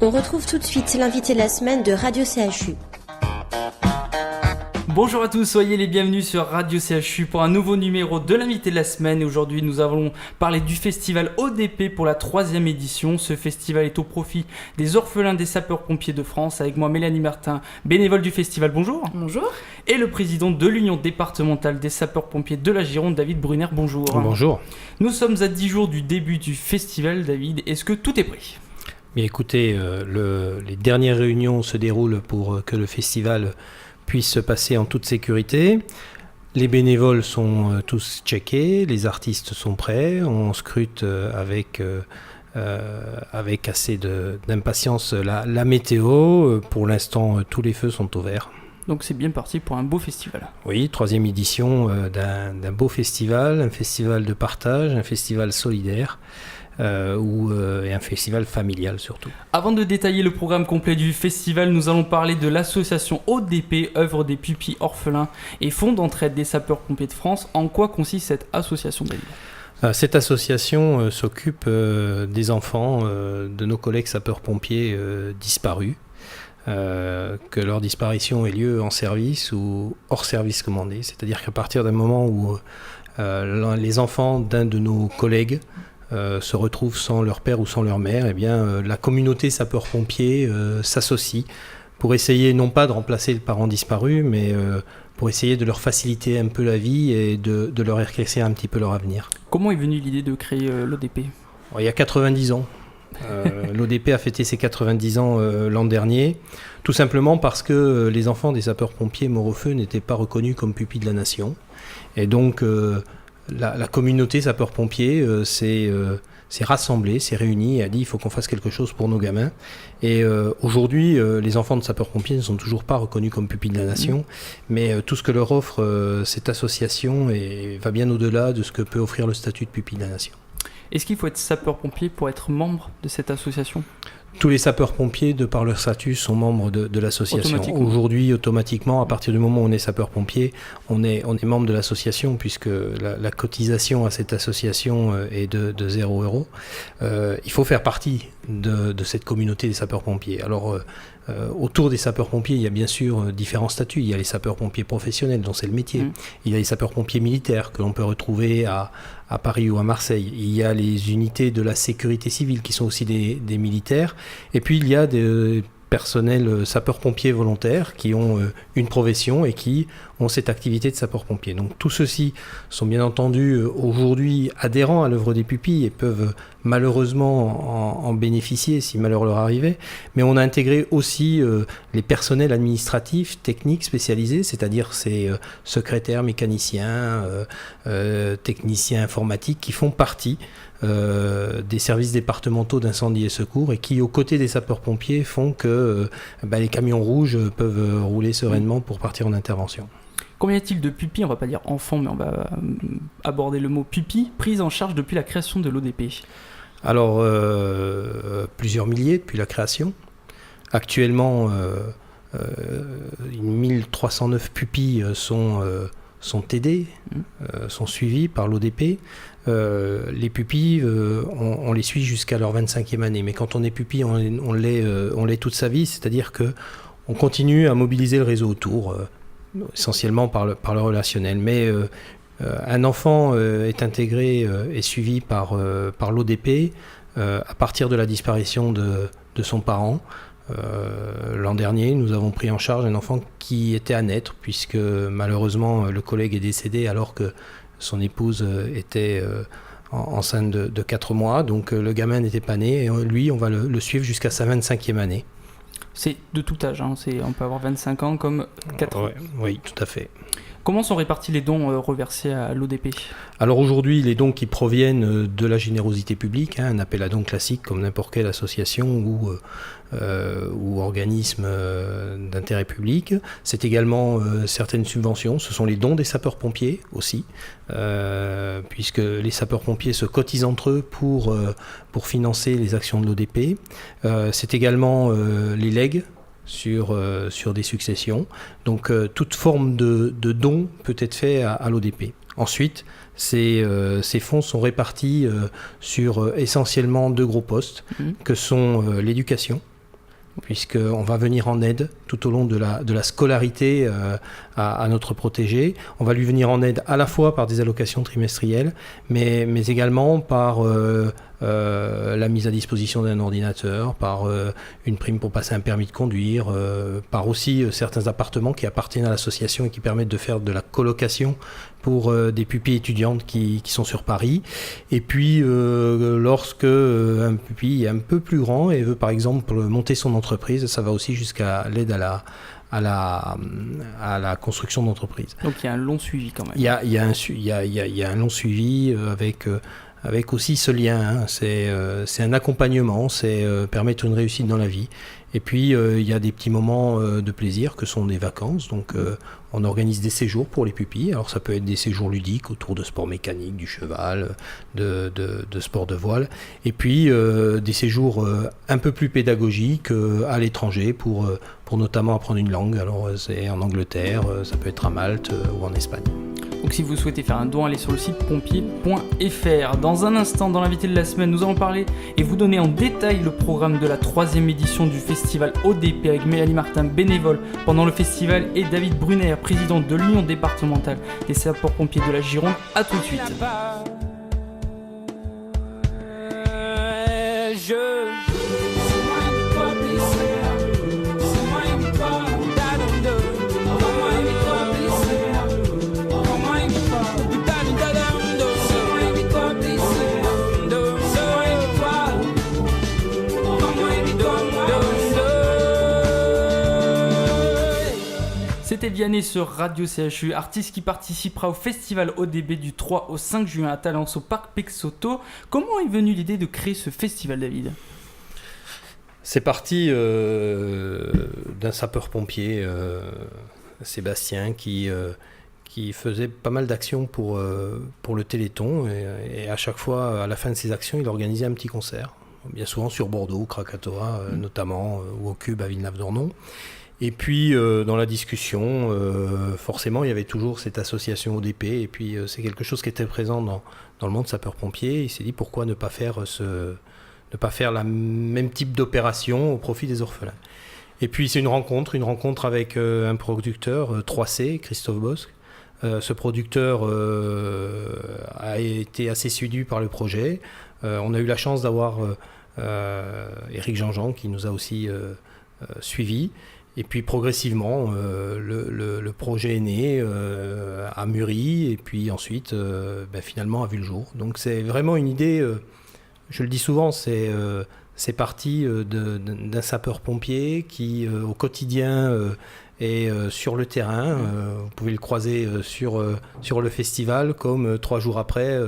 On retrouve tout de suite l'invité de la semaine de Radio CHU. Bonjour à tous, soyez les bienvenus sur Radio CHU pour un nouveau numéro de l'invité de la semaine. Et aujourd'hui, nous allons parler du festival ODP pour la 3e édition. Ce festival est au profit des orphelins des sapeurs-pompiers de France. Avec moi, Mélanie Martin, bénévole du festival. Bonjour. Bonjour. Et le président de l'Union départementale des sapeurs-pompiers de la Gironde, David Brunner. Bonjour. Bonjour. Nous sommes à 10 jours du début du festival, David. Est-ce que tout est prêt ? Bien écoutez, les dernières réunions se déroulent pour que le festival puisse se passer en toute sécurité. Les bénévoles sont tous checkés, les artistes sont prêts, on scrute avec assez d'impatience la météo. Pour l'instant, tous les feux sont au vert. Donc c'est bien parti pour un beau festival. Oui, 3e édition d'un beau festival, un festival de partage, un festival solidaire. Et un festival familial surtout. Avant de détailler le programme complet du festival, nous allons parler de l'association ODP, œuvre des pupilles orphelins et fonds d'entraide des sapeurs-pompiers de France. En quoi consiste cette association, David ? Cette association s'occupe des enfants de nos collègues sapeurs-pompiers disparus, que leur disparition ait lieu en service ou hors service commandé. C'est-à-dire qu'à partir d'un moment où les enfants d'un de nos collègues se retrouvent sans leur père ou sans leur mère, eh bien, la communauté sapeurs-pompiers s'associe pour essayer non pas de remplacer le parent disparu, mais pour essayer de leur faciliter un peu la vie et de leur éclaircir un petit peu leur avenir. Comment est venue l'idée de créer l'ODP ? Il y a 90 ans. L'ODP a fêté ses 90 ans l'an dernier, tout simplement parce que les enfants des sapeurs-pompiers morts au feu n'étaient pas reconnus comme pupilles de la nation. Et donc la communauté sapeurs-pompiers s'est rassemblée, s'est réunie et a dit il faut qu'on fasse quelque chose pour nos gamins. Et aujourd'hui, les enfants de sapeurs-pompiers ne sont toujours pas reconnus comme pupilles de la nation, mais tout ce que leur offre cette association va bien au-delà de ce que peut offrir le statut de pupille de la nation. Est-ce qu'il faut être sapeur-pompier pour être membre de cette association ? Tous les sapeurs-pompiers, de par leur statut, sont membres de l'association. Aujourd'hui, automatiquement, à partir du moment où on est sapeur-pompier, on est membre de l'association, puisque la cotisation à cette association est de 0 €. Il faut faire partie de cette communauté des sapeurs-pompiers. Alors, autour des sapeurs-pompiers, il y a bien sûr différents statuts. Il y a les sapeurs-pompiers professionnels, dont c'est le métier. Il y a les sapeurs-pompiers militaires, que l'on peut retrouver à Paris ou à Marseille. Il y a les unités de la sécurité civile, qui sont aussi des militaires. Et puis, il y a des personnels sapeurs-pompiers volontaires qui ont une profession et qui ont cette activité de sapeurs-pompiers. Donc tous ceux-ci sont bien entendu aujourd'hui adhérents à l'œuvre des pupilles et peuvent malheureusement en bénéficier si malheur leur arrivait. Mais on a intégré aussi les personnels administratifs, techniques spécialisés, c'est-à-dire ces secrétaires, mécaniciens, techniciens informatiques qui font partie des services départementaux d'incendie et secours et qui, aux côtés des sapeurs-pompiers, font que les camions rouges peuvent rouler sereinement pour partir en intervention. Combien y a-t-il de pupilles, on va pas dire enfants, mais on va aborder le mot pupilles, prises en charge depuis la création de l'ODP ? Alors, plusieurs milliers depuis la création. Actuellement, 1309 pupilles sont aidées, sont suivies par l'ODP. Les pupilles, on les suit jusqu'à leur 25e année. Mais quand on est pupille, on l'est toute sa vie. C'est-à-dire qu'on continue à mobiliser le réseau autour, essentiellement par le relationnel. Mais un enfant est intégré et suivi par l'ODP à partir de la disparition de son parent. L'an dernier, nous avons pris en charge un enfant qui était à naître, puisque malheureusement le collègue est décédé alors que son épouse était enceinte de 4 mois, donc le gamin n'était pas né, et lui on va le suivre jusqu'à sa 25e année. C'est de tout âge, hein. On peut avoir 25 ans comme 4 ans. Oui, tout à fait. Comment sont répartis les dons reversés à l'ODP ? Alors aujourd'hui, les dons qui proviennent de la générosité publique, un appel à dons classique comme n'importe quelle association ou organisme d'intérêt public. C'est également certaines subventions, ce sont les dons des sapeurs-pompiers aussi, puisque les sapeurs-pompiers se cotisent entre eux pour financer les actions de l'ODP. C'est également les legs sur des successions. Donc toute forme de don peut être fait à l'ODP. Ensuite, ces fonds sont répartis sur essentiellement 2 gros postes, que sont l'éducation, puisqu'on va venir en aide tout au long de la scolarité à notre protégé. On va lui venir en aide à la fois par des allocations trimestrielles, mais également par la mise à disposition d'un ordinateur, par une prime pour passer un permis de conduire, par aussi certains appartements qui appartiennent à l'association et qui permettent de faire de la colocation pour des pupilles étudiantes qui sont sur Paris. Et puis, lorsque un pupille est un peu plus grand et veut par exemple monter son entreprise, ça va aussi jusqu'à l'aide à la construction d'entreprise. Donc il y a un long suivi quand même. Il y a un long suivi avec aussi ce lien, hein. C'est un accompagnement, c'est permettre une réussite dans la vie. Et puis il y a des petits moments de plaisir que sont des vacances, donc on organise des séjours pour les pupilles. Alors ça peut être des séjours ludiques autour de sports mécaniques, du cheval, de sport de voile, et puis des séjours un peu plus pédagogiques à l'étranger pour notamment apprendre une langue. Alors c'est en Angleterre, ça peut être à Malte ou en Espagne. Donc si vous souhaitez faire un don, allez sur le site pompier.fr. Dans un instant, dans l'invité de la semaine, nous allons parler et vous donner en détail le programme de la 3e édition du festival ODP avec Mélanie Martin, bénévole pendant le festival, et David Brunner, président de l'Union départementale des sapeurs-pompiers de la Gironde. A tout de suite. C'était Vianney sur Radio CHU, artiste qui participera au festival ODB du 3 au 5 juin à Talence au parc Pexoto. Comment est venue l'idée de créer ce festival, David ? C'est parti d'un sapeur-pompier, Sébastien, qui faisait pas mal d'actions pour le Téléthon, et à chaque fois, à la fin de ses actions, il organisait un petit concert, bien souvent sur Bordeaux, Krakatoa notamment, ou au Cube à Villeneuve-d'Ornon. Et puis, dans la discussion, forcément, il y avait toujours cette association ODP, et puis c'est quelque chose qui était présent dans le monde sapeur-pompier. Il s'est dit, pourquoi ne pas faire la même type d'opération au profit des orphelins. Et puis, c'est une rencontre avec un producteur, 3C, Christophe Bosque. Ce producteur a été assez séduit par le projet. On a eu la chance d'avoir Éric Jean-Jean qui nous a aussi suivis. Et puis progressivement, le projet est né, a mûri, et puis ensuite, finalement, a vu le jour. Donc c'est vraiment une idée, je le dis souvent, c'est parti d'un sapeur-pompier qui, au quotidien, est sur le terrain. Vous pouvez le croiser sur le festival, comme 3 jours après,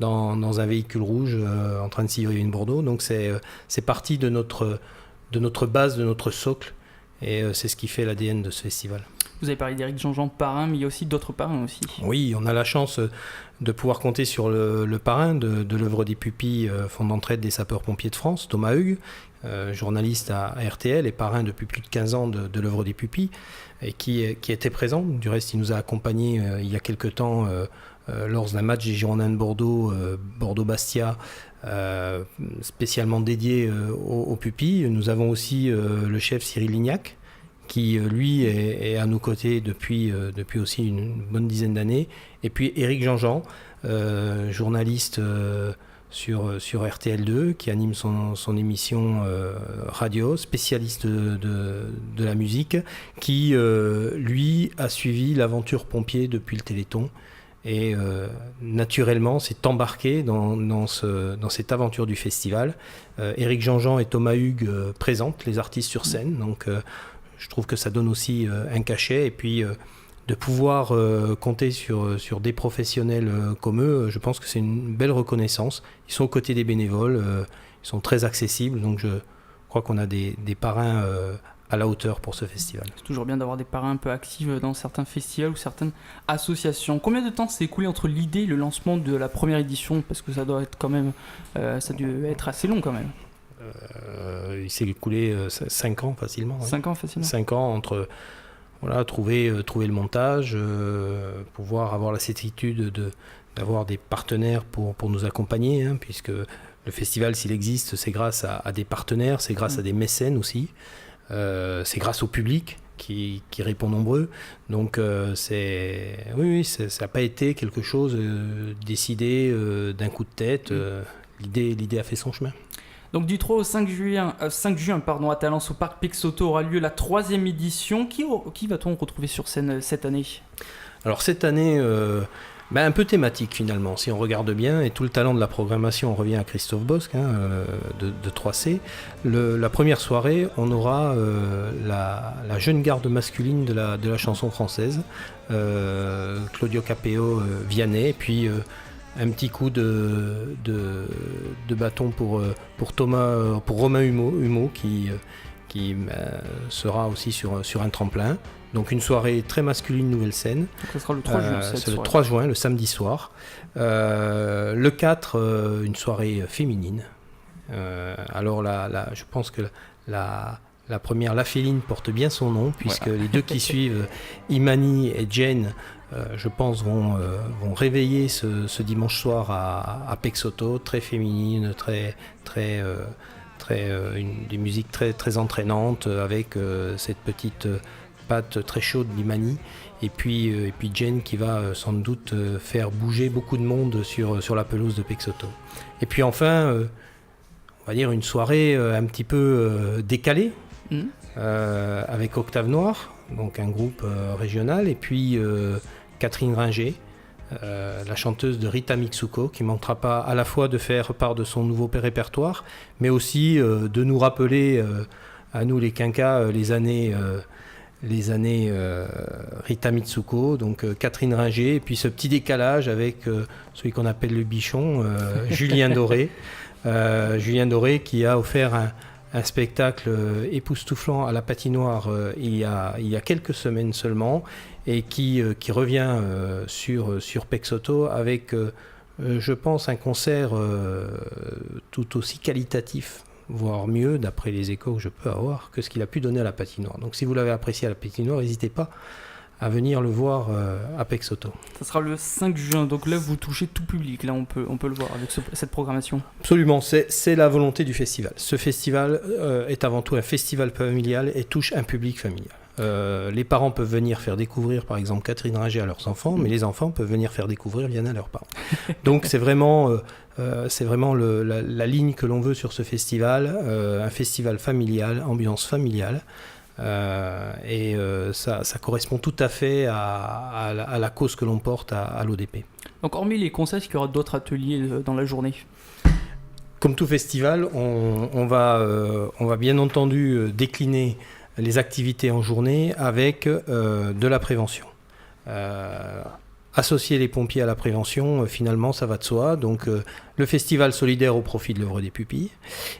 dans un véhicule rouge, en train de sillonner une Bordeaux. Donc c'est parti de notre base, de notre socle. Et c'est ce qui fait l'ADN de ce festival. Vous avez parlé d'Éric Jean-Jean, parrain, mais il y a aussi d'autres parrains aussi. Oui, on a la chance de pouvoir compter sur le parrain de l'œuvre des pupilles, Fonds d'entraide des sapeurs-pompiers de France, Thomas Hugues, journaliste à RTL et parrain depuis plus de 15 ans de l'œuvre des pupilles, et qui était présent. Du reste, il nous a accompagnés il y a quelque temps lors d'un match des Girondins de Bordeaux, Bordeaux-Bastia, spécialement dédié aux pupilles. Nous avons aussi le chef Cyril Lignac, qui lui est à nos côtés depuis aussi une bonne dizaine d'années. Et puis Éric Jean-Jean, journaliste sur RTL2, qui anime son émission radio, spécialiste de la musique, qui lui a suivi l'aventure pompier depuis le Téléthon. Et naturellement, s'est embarqué dans cette aventure du festival. Éric Jean-Jean et Thomas Hugues présentent les artistes sur scène, donc je trouve que ça donne aussi un cachet. Et puis de pouvoir compter sur des professionnels comme eux, je pense que c'est une belle reconnaissance. Ils sont aux côtés des bénévoles, ils sont très accessibles, donc je crois qu'on a des parrains à la hauteur pour ce festival. C'est toujours bien d'avoir des parrains un peu actifs dans certains festivals ou certaines associations. Combien de temps s'est écoulé entre l'idée et le lancement de la première édition ? Parce que ça doit être quand même, ça a dû être assez long quand même. Il s'est écoulé 5 ans facilement. 5 ans facilement. 5 ans entre trouver le montage, pouvoir avoir la certitude d'avoir des partenaires pour nous accompagner, hein, puisque le festival, s'il existe, c'est grâce à des partenaires, c'est grâce à des mécènes aussi. c'est grâce au public qui répond nombreux. Donc ça n'a pas été quelque chose décidé d'un coup de tête. L'idée a fait son chemin. Donc du 3 au 5 juin à Talence au parc Pexoto aura lieu la 3e édition. Qui va-t-on retrouver sur scène cette année ? Alors cette année, un peu thématique finalement, si on regarde bien, et tout le talent de la programmation, on revient à Christophe Bosc de 3C. La première soirée, on aura la jeune garde masculine de la chanson française, Claudio Capeo Vianney, puis un petit coup de bâton pour Romain Humeau qui sera aussi sur un tremplin. Donc une soirée très masculine, nouvelle scène. Donc ça sera le 3 juin. C'est le 3 juin, le samedi soir. Le 4, une soirée féminine. Alors je pense que la première, La Féline, porte bien son nom, puisque les deux qui suivent, Imani et Jane, je pense, vont réveiller ce dimanche soir à Pexoto, très féminine, des musiques très, très entraînantes, avec cette petite patte très chaude d'Imani, et puis Jane qui va sans doute faire bouger beaucoup de monde sur la pelouse de Pexoto. Et puis enfin, on va dire une soirée un petit peu décalée, avec Octave Noir, donc un groupe régional, et puis Catherine Ringer, la chanteuse de Rita Mitsuko, qui ne manquera pas à la fois de faire part de son nouveau répertoire, mais aussi de nous rappeler à nous les quinquas les années Rita Mitsuko, donc Catherine Ringer, et puis ce petit décalage avec celui qu'on appelle le bichon, Julien Doré. Julien Doré qui a offert un spectacle époustouflant à la patinoire il y a quelques semaines seulement, et qui revient sur Pexoto avec, je pense, un concert tout aussi qualitatif, voire mieux, d'après les échos que je peux avoir, que ce qu'il a pu donner à la patinoire. Donc si vous l'avez apprécié à la patinoire, n'hésitez pas à venir le voir à Pexoto. Ça sera le 5 juin, donc là vous touchez tout public, là on peut le voir avec cette programmation. Absolument, c'est la volonté du festival. Ce festival est avant tout un festival familial et touche un public familial. Les parents peuvent venir faire découvrir par exemple Catherine Ringer à leurs enfants, mais les enfants peuvent venir faire découvrir Vianney à leurs parents. Donc c'est vraiment la ligne que l'on veut sur ce festival, un festival familial, ambiance familiale. Ça correspond tout à fait à la cause que l'on porte à l'ODP. Donc hormis les concerts, est-ce qu'il y aura d'autres ateliers dans la journée ? Comme tout festival, on va bien entendu décliner les activités en journée avec de la prévention. Associer les pompiers à la prévention, finalement, ça va de soi. Donc, le festival solidaire au profit de l'œuvre des pupilles.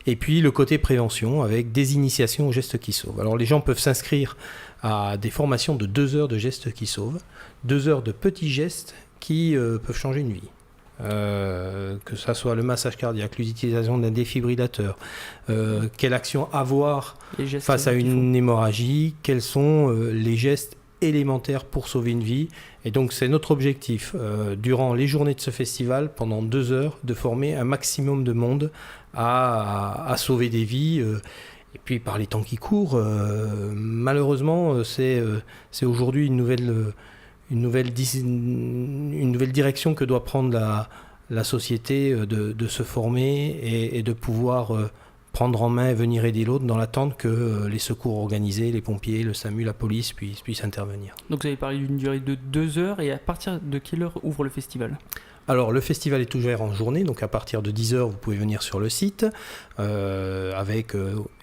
Et puis, le côté prévention avec des initiations aux gestes qui sauvent. Alors, les gens peuvent s'inscrire à des formations de 2 heures de gestes qui sauvent. 2 heures de petits gestes qui peuvent changer une vie. Que ça soit le massage cardiaque, l'utilisation d'un défibrillateur, quelle action avoir face à une hémorragie, quels sont les gestes élémentaires pour sauver une vie. Et donc c'est notre objectif, durant les journées de ce festival, pendant 2 heures, de former un maximum de monde à sauver des vies. Et puis par les temps qui courent, malheureusement, c'est aujourd'hui une nouvelle direction que doit prendre la société, de se former et de pouvoir prendre en main et venir aider l'autre dans l'attente que les secours organisés, les pompiers, le SAMU, la police puissent intervenir. Donc vous avez parlé d'une durée de 2 heures, et à partir de quelle heure ouvre le festival ? Alors le festival est ouvert en journée, donc à partir de 10h vous pouvez venir sur le site, avec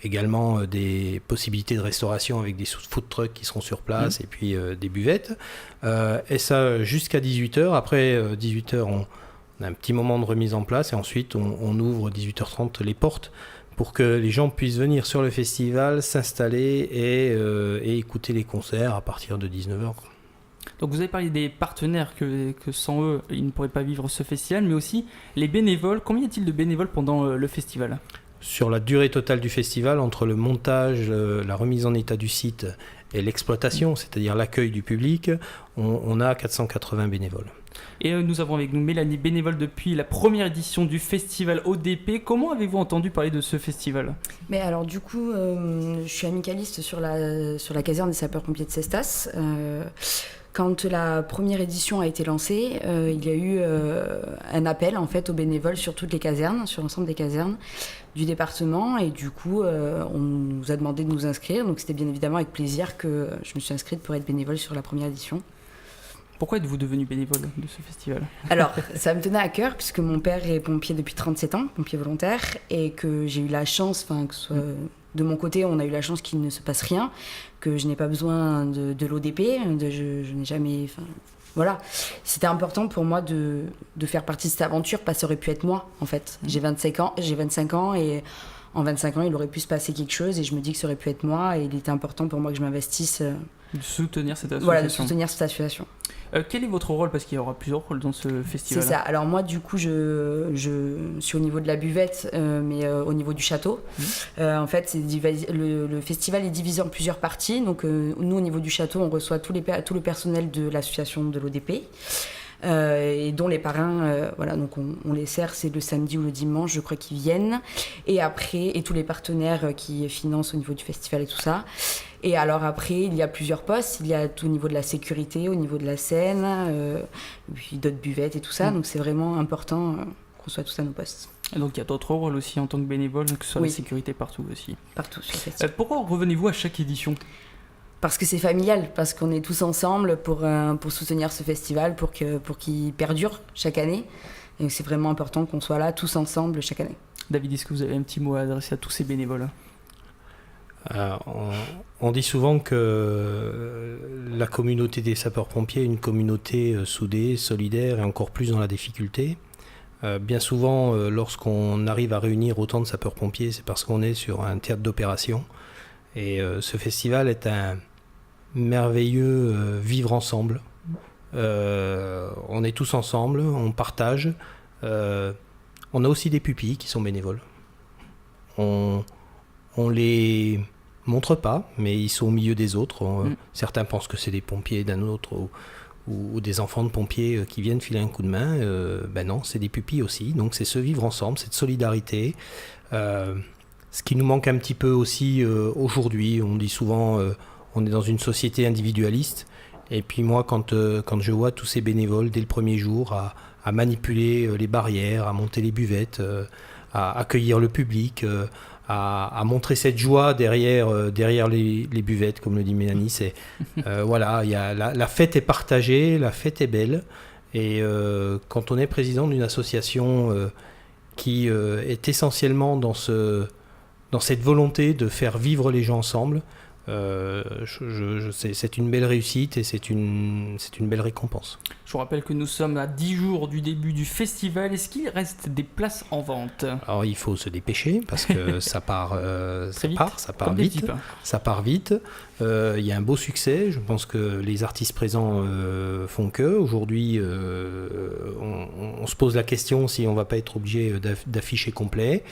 également des possibilités de restauration avec des food trucks qui seront sur place, et puis des buvettes, et ça jusqu'à 18h. Après 18h on a un petit moment de remise en place, et ensuite on ouvre 18h30 les portes pour que les gens puissent venir sur le festival, s'installer et écouter les concerts à partir de 19h. Donc vous avez parlé des partenaires que sans eux, ils ne pourraient pas vivre ce festival, mais aussi les bénévoles. Combien y a-t-il de bénévoles pendant le festival ? Sur la durée totale du festival, entre le montage, la remise en état du site et l'exploitation, c'est-à-dire l'accueil du public, on a 480 bénévoles. Et nous avons avec nous Mélanie, bénévole depuis la première édition du festival ODP. Comment avez-vous entendu parler de ce festival ? Mais alors du coup, je suis amicaliste sur la caserne des sapeurs-pompiers de Cestas. Quand la première édition a été lancée, il y a eu un appel en fait aux bénévoles sur toutes les casernes, sur l'ensemble des casernes du département. Et du coup, on nous a demandé de nous inscrire. Donc c'était bien évidemment avec plaisir que je me suis inscrite pour être bénévole sur la première édition. Pourquoi êtes-vous devenu bénévole de ce festival ? Alors, ça me tenait à cœur puisque mon père est pompier depuis 37 ans, pompier volontaire, et que j'ai eu la chance, que ce soit de mon côté, on a eu la chance qu'il ne se passe rien, que je n'ai pas besoin de l'ODP, je n'ai jamais... Voilà, c'était important pour moi de faire partie de cette aventure parce que ça aurait pu être moi, en fait. J'ai 25 ans et en 25 ans, il aurait pu se passer quelque chose et je me dis que ça aurait pu être moi et il était important pour moi que je m'investisse. De soutenir cette association. Voilà, de soutenir cette association. Quel est votre rôle ? Parce qu'il y aura plusieurs rôles dans ce festival. C'est ça. Alors moi, du coup, je suis au niveau de la buvette, mais au niveau du château. En fait, le festival est divisé en plusieurs parties. Donc nous, au niveau du château, on reçoit tout le personnel de l'association de l'ODP. Et dont les parrains, donc on les sert, c'est le samedi ou le dimanche, je crois qu'ils viennent. Et après, et tous les partenaires qui financent au niveau du festival et tout ça. Et alors après, il y a plusieurs postes. Il y a tout au niveau de la sécurité, au niveau de la scène, puis d'autres buvettes et tout ça. Donc c'est vraiment important qu'on soit tous à nos postes. Et donc il y a d'autres rôles aussi en tant que bénévole, que ce soit la sécurité partout aussi. Partout sur le festival. Pourquoi revenez-vous à chaque édition ? Parce que c'est familial, parce qu'on est tous ensemble pour soutenir ce festival, pour qu'il perdure chaque année. Et c'est vraiment important qu'on soit là tous ensemble chaque année. David, est-ce que vous avez un petit mot à adresser à tous ces bénévoles ? On dit souvent que la communauté des sapeurs-pompiers est une communauté soudée, solidaire et encore plus dans la difficulté. Bien souvent, lorsqu'on arrive à réunir autant de sapeurs-pompiers, c'est parce qu'on est sur un théâtre d'opération. Et ce festival est un merveilleux vivre ensemble. On est tous ensemble, on partage. On a aussi des pupilles qui sont bénévoles. On les montre pas, mais ils sont au milieu des autres. Certains pensent que c'est des pompiers d'un autre ou des enfants de pompiers qui viennent filer un coup de main. Non, c'est des pupilles aussi. Donc c'est ce vivre ensemble, cette solidarité. Ce qui nous manque un petit peu aussi aujourd'hui, on dit souvent on est dans une société individualiste. Et puis moi, quand je vois tous ces bénévoles dès le premier jour à manipuler les barrières, à monter les buvettes, à accueillir le public, à montrer cette joie derrière les buvettes, comme le dit Mélanie, c'est voilà, la fête est partagée, la fête est belle. Et quand on est président d'une association qui est essentiellement dans cette volonté de faire vivre les gens ensemble, c'est une belle réussite et c'est une belle récompense. Je vous rappelle que nous sommes à 10 jours du début du festival. Est-ce qu'il reste des places en vente ? Alors il faut se dépêcher parce que ça part vite. Il y a un beau succès. Je pense que les artistes présents font que. Aujourd'hui, on se pose la question si on ne va pas être obligé d'afficher complet.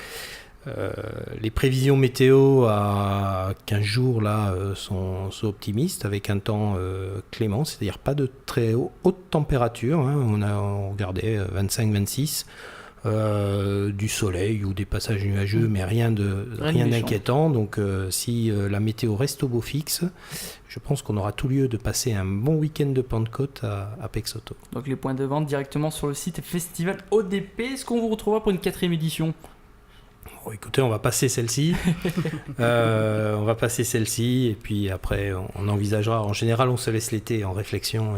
Les prévisions météo à 15 jours là, sont optimistes avec un temps clément, c'est-à-dire pas de très haute température. On regardait 25-26, du soleil ou des passages nuageux, mais rien d'inquiétant. Donc si la météo reste au beau fixe, je pense qu'on aura tout lieu de passer un bon week-end de Pentecôte à Pexoto. Donc les points de vente directement sur le site Festival ODP. Est-ce qu'on vous retrouvera pour une 4e édition ? Bon, écoutez, on va passer celle-ci. Et puis après, on envisagera. En général, on se laisse l'été en réflexion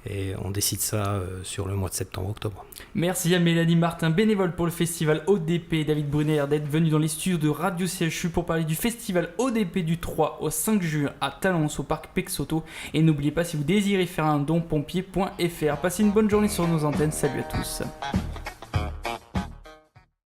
et on décide ça sur le mois de septembre-octobre. Merci à Mélanie Martin, bénévole pour le festival ODP, et David Brunner d'être venu dans les studios de Radio CHU pour parler du festival ODP du 3 au 5 juin à Talence au parc Pexoto. Et n'oubliez pas, si vous désirez faire un don, pompier.fr. Passez une bonne journée sur nos antennes. Salut à tous.